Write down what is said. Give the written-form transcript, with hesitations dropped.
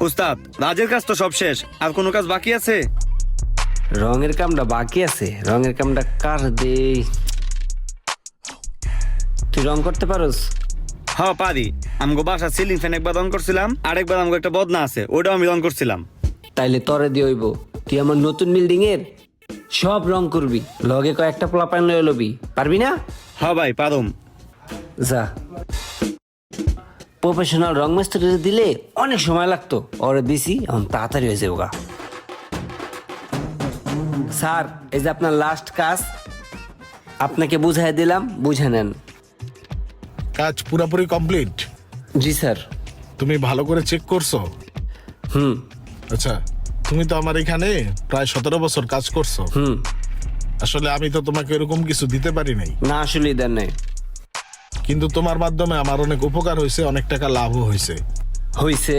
উস্তাদ, রাজের কাজ তো সব শেষ, আর কোনো কাজ বাকি আছে? রঙের কামটা বাকি আছে, রঙের কামটা কার দে। তুই রং করতে পারোস? হ্যাঁ পারি। আমগো বাসা সিলিং ফ্যান একবার রং করছিলাম, আরেকবার আমগো একটা বদনা আছে, ওটাও আমি রং করছিলাম। তাইলে তরে দিয়ে হইব। তুই আমার নতুন বিল্ডিং এর সব রং করবি, লগে কয়েকটা পোলাপান লয়ে লবি, পারবি না? হ্যাঁ ভাই পারুম। যা। প্রফেশনাল রং মিস্ত্রি দিলে অনেক সময় লাগতো, ওরে দিছি এখন তাড়াতাড়ি হয়ে যাবে গা। স্যার, এই যে আপনার লাস্ট কাজ, আপনাকে বুঝাই দিলাম, বুঝে নেন। কাজ পুরোপুরি কমপ্লিট? জি স্যার। তুমি ভালো করে চেক করছো? হুম আচ্ছা, তুমি তো আমার এখানে প্রায় 17 বছর কাজ করছো। হুম। আসলে আমি তো তোমাকে এরকম কিছু দিতে পারি নাই, না আসলেই দেন নাই। কিন্তু তোমার মাধ্যমে আমার অনেক উপকার হয়েছে, অনেক টাকা লাভও হয়েছে। হইছে।